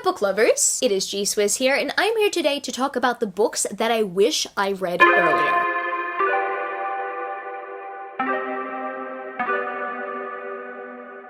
up, book lovers? It is G-Swizz here, and I'm here today to talk about the books that I wish I read earlier.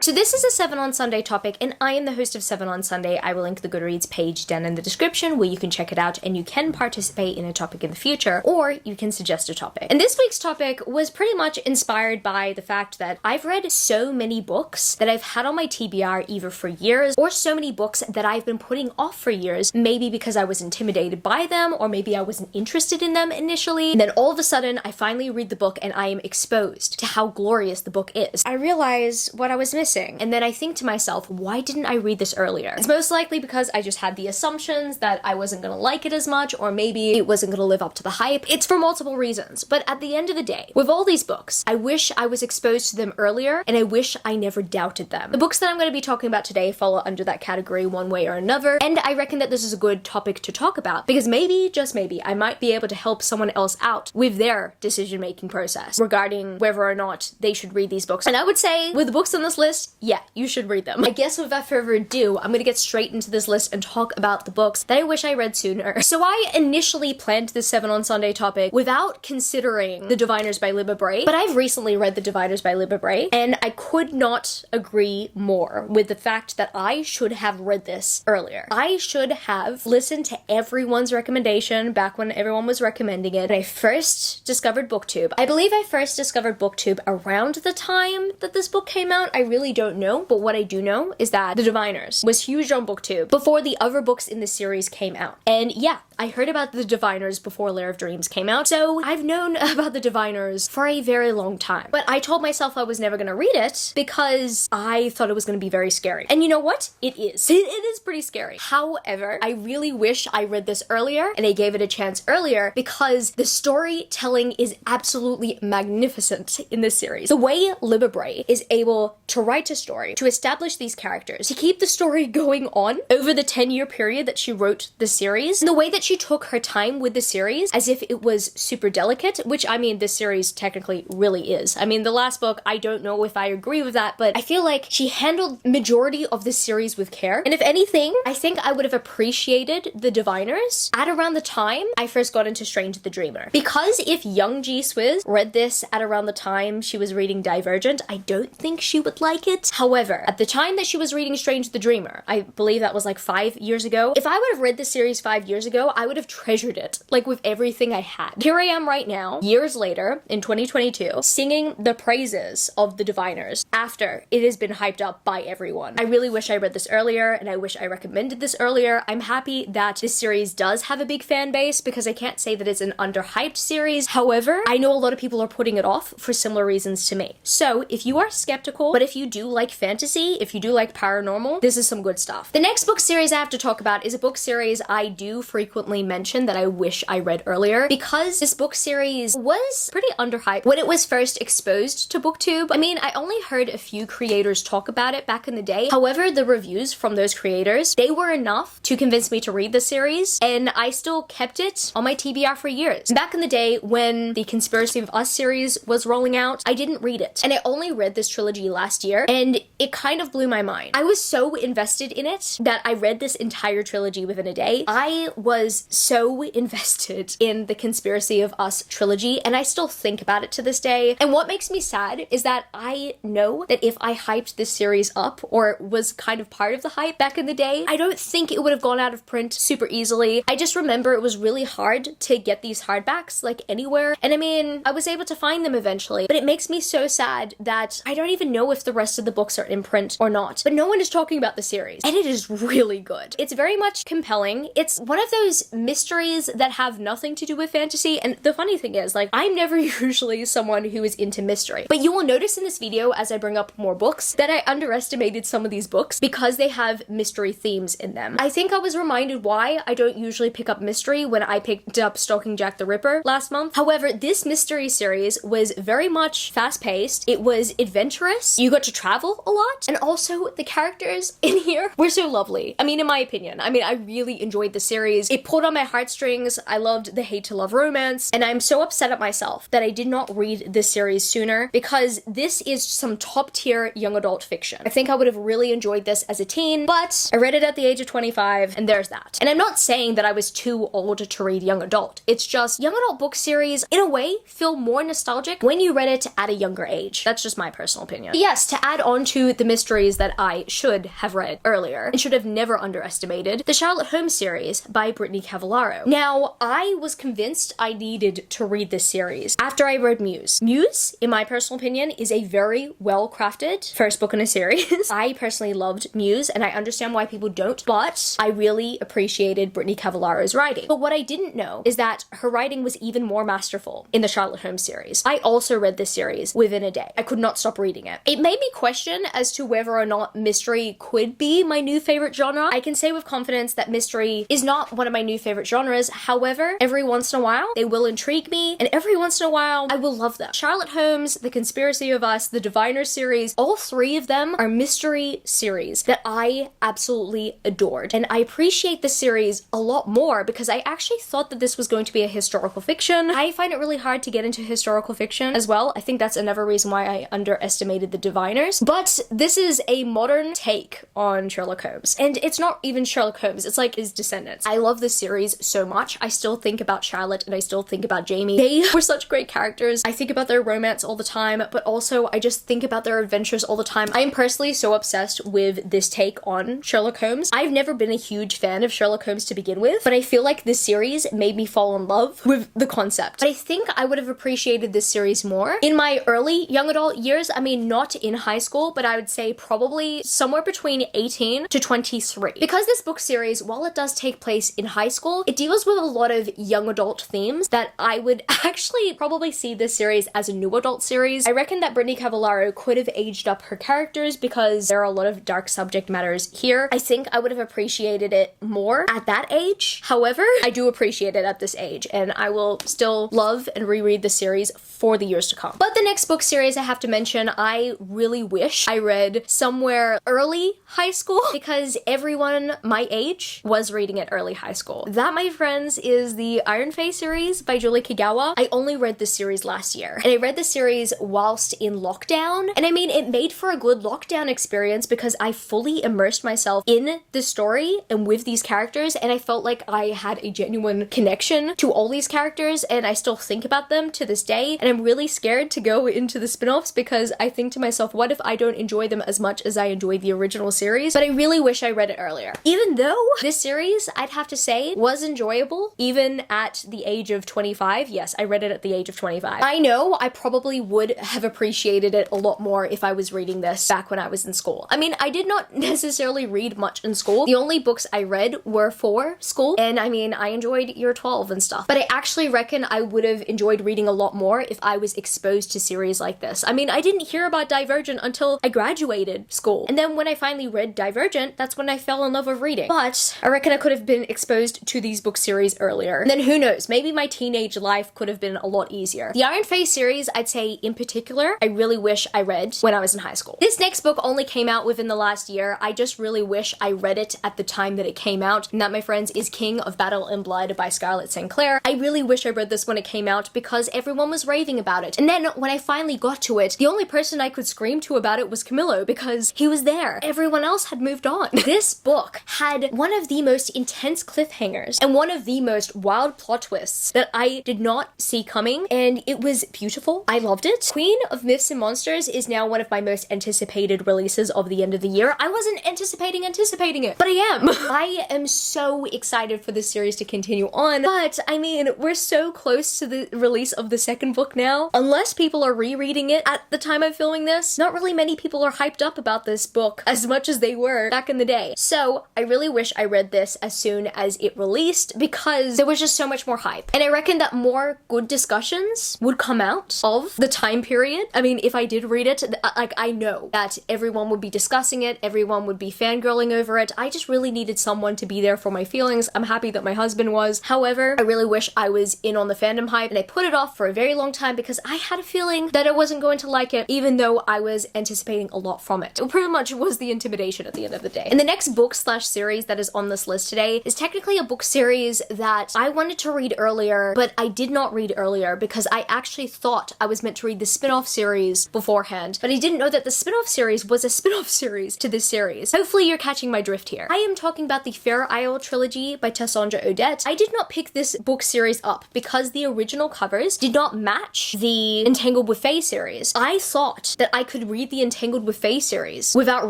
So this is a 7 on Sunday topic, and I am the host of 7 on Sunday. I will link the Goodreads page down in the description where you can check it out and you can participate in a topic in the future, or you can suggest a topic. And this week's topic was pretty much inspired by the fact that I've read so many books that I've had on my TBR either for years, or so many books that I've been putting off for years, maybe because I was intimidated by them, or maybe I wasn't interested in them initially. And then all of a sudden, I finally read the book and I am exposed to how glorious the book is. I realize what I was missing. And then I think to myself, why didn't I read this earlier? It's most likely because I just had the assumptions that I wasn't gonna like it as much, or maybe it wasn't gonna live up to the hype. It's for multiple reasons. But at the end of the day, with all these books, I wish I was exposed to them earlier, and I wish I never doubted them. The books that I'm gonna be talking about today fall under that category one way or another, and I reckon that this is a good topic to talk about, because maybe, just maybe, I might be able to help someone else out with their decision-making process regarding whether or not they should read these books. And I would say, with the books on this list, yeah, you should read them. I guess without further ado, I'm gonna get straight into this list and talk about the books that I wish I read sooner. So I initially planned this 7 on Sunday topic without considering The Diviners by Libba Bray, but I've recently read The Diviners by Libba Bray, and I could not agree more with the fact that I should have read this earlier. I should have listened to everyone's recommendation back when everyone was recommending it. When I first discovered BookTube, I believe I first discovered BookTube around the time that this book came out. I really don't know, but what I do know is that The Diviners was huge on BookTube before the other books in the series came out. And yeah, I heard about The Diviners before Lair of Dreams came out, so I've known about The Diviners for a very long time. But I told myself I was never gonna read it because I thought it was gonna be very scary. And you know what? It is. It is pretty scary. However, I really wish I read this earlier and I gave it a chance earlier, because the storytelling is absolutely magnificent in this series. The way Libba Bray is able to write a story, to establish these characters, to keep the story going on over the 10-year period that she wrote the series, and the way that she took her time with the series as if it was super delicate, which, I mean, this series technically really is. I mean, the last book, I don't know if I agree with that, but I feel like she handled majority of this series with care. And if anything, I think I would have appreciated The Diviners at around the time I first got into Strange the Dreamer. Because if young G-Swizz read this at around the time she was reading Divergent, I don't think she would like it. However, at the time that she was reading Strange the Dreamer, I believe that was like 5 years ago, if I would have read this series 5 years ago, I would have treasured it, like with everything I had. Here I am right now, years later, in 2022, singing the praises of The Diviners after it has been hyped up by everyone. I really wish I read this earlier, and I wish I recommended this earlier. I'm happy that this series does have a big fan base, because I can't say that it's an underhyped series. However, I know a lot of people are putting it off for similar reasons to me. So if you are skeptical, but if you do like fantasy, if you do like paranormal, this is some good stuff. The next book series I have to talk about is a book series I do frequently mention that I wish I read earlier, because this book series was pretty underhyped when it was first exposed to BookTube. I mean, I only heard a few creators talk about it back in the day. However, the reviews from those creators, they were enough to convince me to read the series, and I still kept it on my TBR for years. Back in the day when the Conspiracy of Us series was rolling out, I didn't read it, and I only read this trilogy last year, and it kind of blew my mind. I was so invested in it that I read this entire trilogy within a day. I was so invested in the Conspiracy of Us trilogy, and I still think about it to this day. And what makes me sad is that I know that if I hyped this series up, or was kind of part of the hype back in the day, I don't think it would have gone out of print super easily. I just remember it was really hard to get these hardbacks, like, anywhere. And I mean, I was able to find them eventually, but it makes me so sad that I don't even know if the rest of the books are in print or not. But no one is talking about the series, and it is really good. It's very much compelling. It's one of those mysteries that have nothing to do with fantasy, and the funny thing is, like, I'm never usually someone who is into mystery, but you will notice in this video as I bring up more books that I underestimated some of these books because they have mystery themes in them. I think I was reminded why I don't usually pick up mystery when I picked up Stalking Jack the Ripper last month. However, this mystery series was very much fast-paced. It was adventurous. You got to travel travel a lot. And also the characters in here were so lovely. I mean, in my opinion, I really enjoyed the series. It pulled on my heartstrings. I loved the hate to love romance. And I'm so upset at myself that I did not read this series sooner, because this is some top tier young adult fiction. I think I would have really enjoyed this as a teen, but I read it at the age of 25 and there's that. And I'm not saying that I was too old to read young adult. It's just young adult book series, in a way, feel more nostalgic when you read it at a younger age. That's just my personal opinion. Yes, to add on to the mysteries that I should have read earlier and should have never underestimated, the Sherlock Holmes series by Brittany Cavallaro. Now, I was convinced I needed to read this series after I read Muse. Muse, in my personal opinion, is a very well-crafted first book in a series. I personally loved Muse, and I understand why people don't, but I really appreciated Brittany Cavallaro's writing. But what I didn't know is that her writing was even more masterful in the Sherlock Holmes series. I also read this series within a day. I could not stop reading it. It made me question as to whether or not mystery could be my new favorite genre. I can say with confidence that mystery is not one of my new favorite genres. However, every once in a while, they will intrigue me, and every once in a while, I will love them. Sherlock Holmes, The Conspiracy of Us, the Diviner series, all three of them are mystery series that I absolutely adored. And I appreciate this series a lot more because I actually thought that this was going to be a historical fiction. I find it really hard to get into historical fiction as well. I think that's another reason why I underestimated the Diviners. But this is a modern take on Sherlock Holmes. And it's not even Sherlock Holmes, it's like his descendants. I love this series so much. I still think about Charlotte and I still think about Jamie. They were such great characters. I think about their romance all the time, but also I just think about their adventures all the time. I am personally so obsessed with this take on Sherlock Holmes. I've never been a huge fan of Sherlock Holmes to begin with, but I feel like this series made me fall in love with the concept. But I think I would have appreciated this series more in my early young adult years. I mean, not in high school, but I would say probably somewhere between 18 to 23. Because this book series, while it does take place in high school, it deals with a lot of young adult themes that I would actually probably see this series as a new adult series. I reckon that Brittany Cavallaro could have aged up her characters because there are a lot of dark subject matters here. I think I would have appreciated it more at that age. However, I do appreciate it at this age, and I will still love and reread the series for the years to come. But the next book series I have to mention, I really wish I read somewhere early high school because everyone my age was reading it early high school. That, my friends, is the Iron Face series by Julie Kagawa. I only read this series last year, and I read the series whilst in lockdown, and I mean, it made for a good lockdown experience because I fully immersed myself in the story and with these characters, and I felt like I had a genuine connection to all these characters, and I still think about them to this day, and I'm really scared to go into the spin-offs because I think to myself, what if I don't enjoy them as much as I enjoyed the original series? But I really wish I read it earlier. Even though this series, I'd have to say, was enjoyable even at the age of 25. Yes, I read it at the age of 25. I know I probably would have appreciated it a lot more if I was reading this back when I was in school. I mean, I did not necessarily read much in school. The only books I read were for school, and I mean, I enjoyed year 12 and stuff. But I actually reckon I would have enjoyed reading a lot more if I was exposed to series like this. I mean, I didn't hear about Divergent until I graduated school. And then when I finally read Divergent, that's when I fell in love with reading. But I reckon I could have been exposed to these book series earlier. And then who knows, maybe my teenage life could have been a lot easier. The Iron Face series, I'd say in particular, I really wish I read when I was in high school. This next book only came out within the last year. I just really wish I read it at the time that it came out. And that, my friends, is King of Battle and Blood by Scarlett St. Clair. I really wish I read this when it came out because everyone was raving about it. And then when I finally got to it, the only person I could scream to about it was Camilo because he was there. Everyone else had moved on. This book had one of the most intense cliffhangers and one of the most wild plot twists that I did not see coming, and it was beautiful. I loved it. Queen of Myths and Monsters is now one of my most anticipated releases of the end of the year. I wasn't anticipating it, but I am. I am so excited for this series to continue on, but I mean, we're so close to the release of the second book now. Unless people are rereading it at the time I'm filming this, not really many people are hyped up about this book as much as they were back in the day. So I really wish I read this as soon as it released because there was just so much more hype. And I reckon that more good discussions would come out of the time period. I mean, if I did read it, like, I know that everyone would be discussing it, everyone would be fangirling over it. I just really needed someone to be there for my feelings. I'm happy that my husband was. However, I really wish I was in on the fandom hype, and I put it off for a very long time because I had a feeling that I wasn't going to like it, even though I was anticipating a lot from it. It pretty much was the intimidation at the end of the day. And the next book/series that is on this list today is technically a book series that I wanted to read earlier, but I did not read earlier because I actually thought I was meant to read the spin-off series beforehand, but I didn't know that the spin-off series was a spin-off series to this series. Hopefully you're catching my drift here. I am talking about the Fair Isle trilogy by Tessandra Odette. I did not pick this book series up because the original covers did not match the Entangled with Fae series. I thought that I could read the Entangled with Fae series without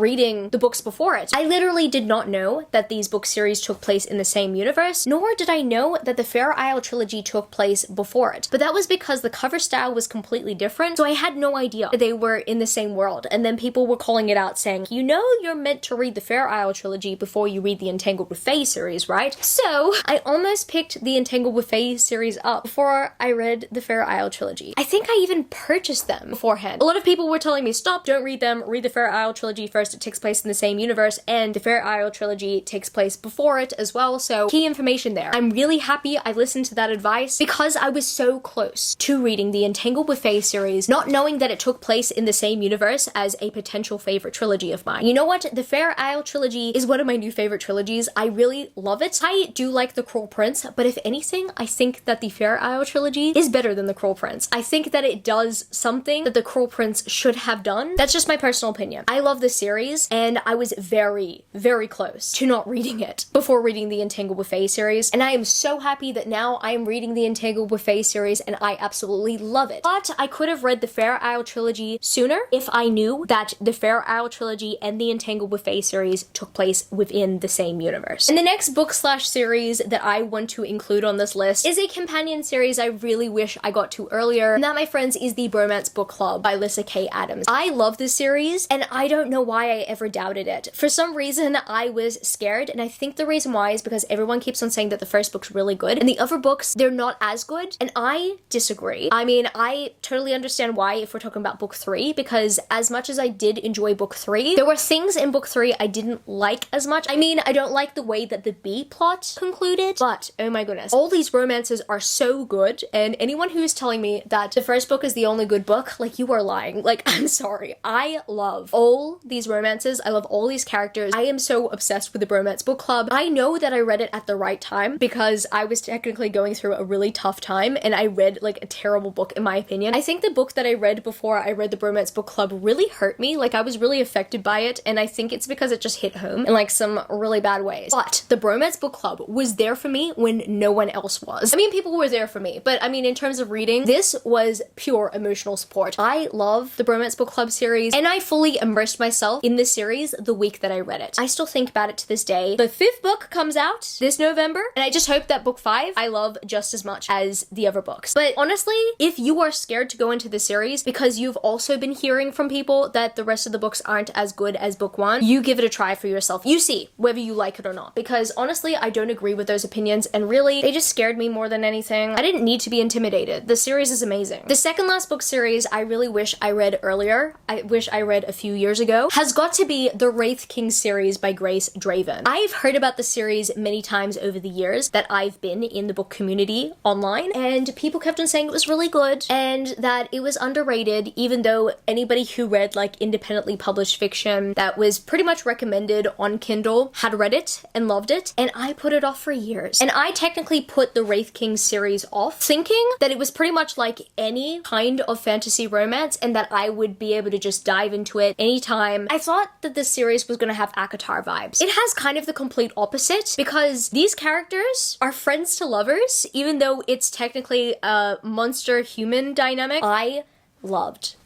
reading the books before it. I literally did not know that these book series took place in the same universe, nor did I know that the Fair Isle trilogy took place before it. But that was because the cover style was completely different, so I had no idea they were in the same world. And then people were calling it out saying, you know you're meant to read the Fair Isle trilogy before you read the Entangled with Fae series, right? So I almost picked the Entangled with Fae series up before I read the Fair Isle trilogy. I think I even purchased them beforehand. A lot of people were telling me, stop, don't read them, read the Fair Isle trilogy first, it takes place in the same universe, and the Fair Isle trilogy takes place before it as well, so key information there. I'm really happy I listened to that advice because I was so close to reading the Entangled with Fae series, not knowing that it took place in the same universe as a potential favorite trilogy of mine. You know what? The Fair Isle trilogy is one of my new favorite trilogies. I really love it. I do like The Cruel Prince, but if anything, I think that the Fair Isle trilogy is better than The Cruel Prince. I think that it does something that The Cruel Prince should have done. That's just my personal opinion. I love the series, and I was very, very close to not reading it before reading the Entangled with Fae series, and I am so happy that now I am reading the Entangled with Fae series, and I absolutely love it. But I could have read the Fair Isle trilogy sooner if I knew that the Fair Isle trilogy and the Entangled with Fae series took place within the same universe. And the next book/series that I want to include on this list is a companion series I really wish I got to earlier, and that, my friends, is the Bromance Book Club by Lyssa Kay Adams. I love this series, and I don't know why I ever doubted it. For some reason, I was scared, and I think the reason why is because everyone keeps on saying that the first book's really good, and the other books, they're not as good, and I disagree. I mean, I totally understand why if we're talking about book 3, because as much as I did enjoy book 3, there were things in book 3 I didn't like as much. I mean, I don't like the way that the B plot concluded, but oh my goodness, all these romances are so good, and anyone who's telling me that the first book is the only good book, like, you are lying. Like, I'm sorry. I love all these romances. I love all these characters. I am so obsessed with the Bromance Book Club. I know that I read it at the right time because I was technically going through a really tough time, and I read like a terrible book in my opinion. I think the book that I read before I read the Bromance Book Club really hurt me. Like, I was really affected by it, and I think it's because it just hit home in like some really bad ways. But the Bromance Book Club was there for me when no one else was. I mean, people were there for me, but I mean, in terms of reading, this was pure emotional support. I love the Bromance Book Club series, and I fully immersed myself in this series the week that I read it. I still think about it to this day. The 5th book comes out this November, and I just hope that book 5 I love just as much as the other books. But honestly, if you are scared to go into the series because you've also been hearing from people that the rest of the books aren't as good as book 1, you give it a try for yourself. You see whether you like it or not, because honestly, I don't agree with those opinions, and really, they just scared me more than anything. I didn't need to be intimidated. The series is amazing. The second last book series I really wish I read earlier, I wish I read a few years ago, has got to be the Wraith King series by Grace Draven. I've heard about the series many times over the years that I've been in the book community online, and people kept on saying it was really good and that it was underrated, even though anybody who read like independently published fiction that was pretty much recommended on Kindle had read it and loved it, and I put it off for years. And I technically put the Wraith King series off, thinking that it was pretty much like any kind of fantasy romance and that I would be able to just dive into it anytime. I thought that this series was gonna have ACOTAR vibes. It has kind of the complete opposite, because these characters are friends to lovers, even though it's technically a monster-human dynamic. I loved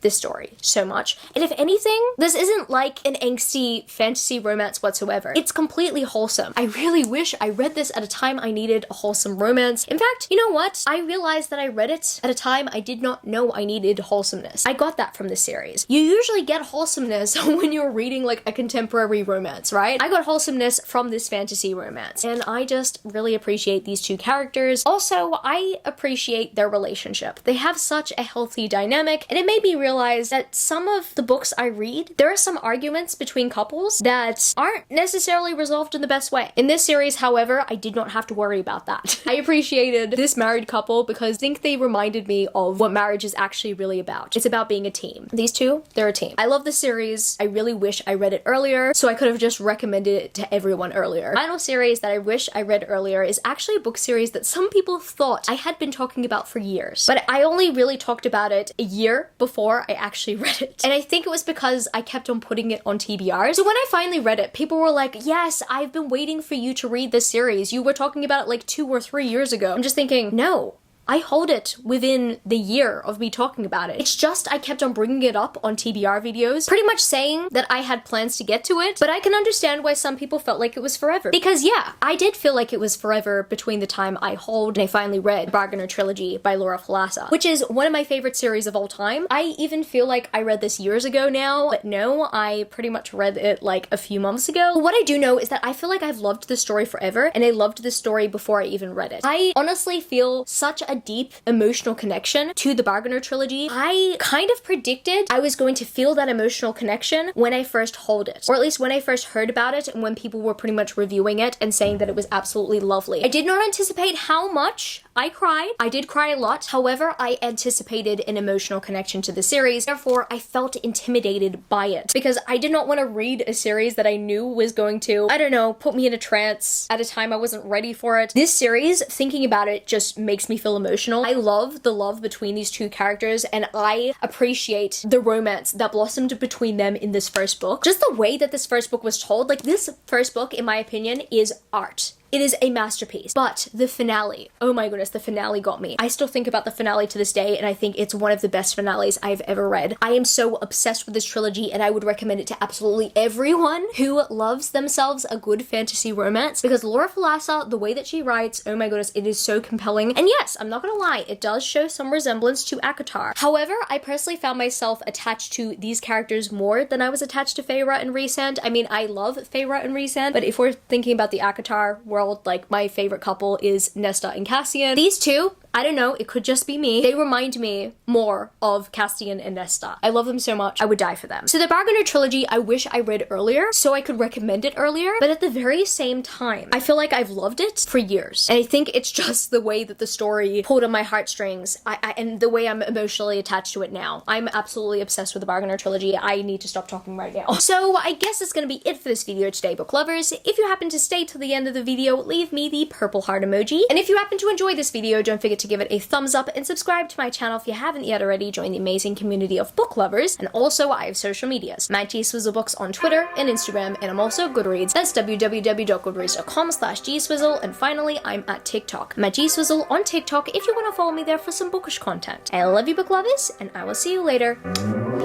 this story so much. And if anything, this isn't like an angsty fantasy romance whatsoever. It's completely wholesome. I really wish I read this at a time I needed a wholesome romance. In fact, you know what? I realized that I read it at a time I did not know I needed wholesomeness. I got that from this series. You usually get wholesomeness when you're reading like a contemporary romance, right? I got wholesomeness from this fantasy romance, and I just really appreciate these two characters. Also, I appreciate their relationship. They have such a healthy dynamic, and it made me realize realize that some of the books I read, there are some arguments between couples that aren't necessarily resolved in the best way. In this series, however, I did not have to worry about that. I appreciated this married couple because I think they reminded me of what marriage is actually really about. It's about being a team. These two, they're a team. I love the series. I really wish I read it earlier, so I could have just recommended it to everyone earlier. Final series that I wish I read earlier is actually a book series that some people thought I had been talking about for years, but I only really talked about it a year before I actually read it. And I think it was because I kept on putting it on TBR. So when I finally read it, people were like, yes, I've been waiting for you to read this series. You were talking about it like 2 or 3 years ago. I'm just thinking, no. I hold it within the year of me talking about it. It's just I kept on bringing it up on TBR videos, pretty much saying that I had plans to get to it, but I can understand why some people felt like it was forever. Because yeah, I did feel like it was forever between the time I hauled and I finally read Bargainer Trilogy by Laura Falasa, which is one of my favorite series of all time. I even feel like I read this years ago now, but no, I pretty much read it like a few months ago. But what I do know is that I feel like I've loved this story forever, and I loved this story before I even read it. I honestly feel such a deep emotional connection to the Bargainer Trilogy. I kind of predicted I was going to feel that emotional connection when I first hauled it, or at least when I first heard about it and when people were pretty much reviewing it and saying that it was absolutely lovely. I did not anticipate how much I cried. I did cry a lot. However, I anticipated an emotional connection to the series. Therefore, I felt intimidated by it because I did not want to read a series that I knew was going to, I don't know, put me in a trance at a time I wasn't ready for it. This series, thinking about it, just makes me feel emotional. I love the love between these two characters, and I appreciate the romance that blossomed between them in this first book. Just the way that this first book was told, like this first book, in my opinion, is art. It is a masterpiece. But the finale, oh my goodness, the finale got me. I still think about the finale to this day, and I think it's one of the best finales I've ever read. I am so obsessed with this trilogy, and I would recommend it to absolutely everyone who loves themselves a good fantasy romance, because Laura Falasa, the way that she writes, oh my goodness, it is so compelling. And yes, I'm not gonna lie, it does show some resemblance to ACOTAR. However, I personally found myself attached to these characters more than I was attached to Feyre and Rhysand. I mean, I love Feyre and Rhysand, but if we're thinking about the ACOTAR world, like my favorite couple is Nesta and Cassian. These two, I don't know, it could just be me. They remind me more of Castian and Nesta. I love them so much, I would die for them. So the Bargainer Trilogy, I wish I read earlier so I could recommend it earlier, but at the very same time, I feel like I've loved it for years. And I think it's just the way that the story pulled on my heartstrings and the way I'm emotionally attached to it now. I'm absolutely obsessed with the Bargainer Trilogy. I need to stop talking right now. So I guess that's gonna be it for this video today, book lovers. If you happen to stay till the end of the video, leave me the purple heart emoji. And if you happen to enjoy this video, don't forget to give it a thumbs up and subscribe to my channel if you haven't yet already. Join the amazing community of book lovers. And also, I have social medias. My G-Swizzle Books on Twitter and Instagram, and I'm also Goodreads. That's www.goodreads.com/G-Swizzle. And finally, I'm at TikTok. My G-Swizzle on TikTok if you want to follow me there for some bookish content. I love you, book lovers, and I will see you later.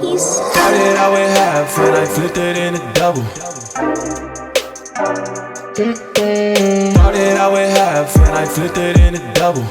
Peace. How did I weigh half and I flipped it in a double? How did I weigh half and I flipped it in a double?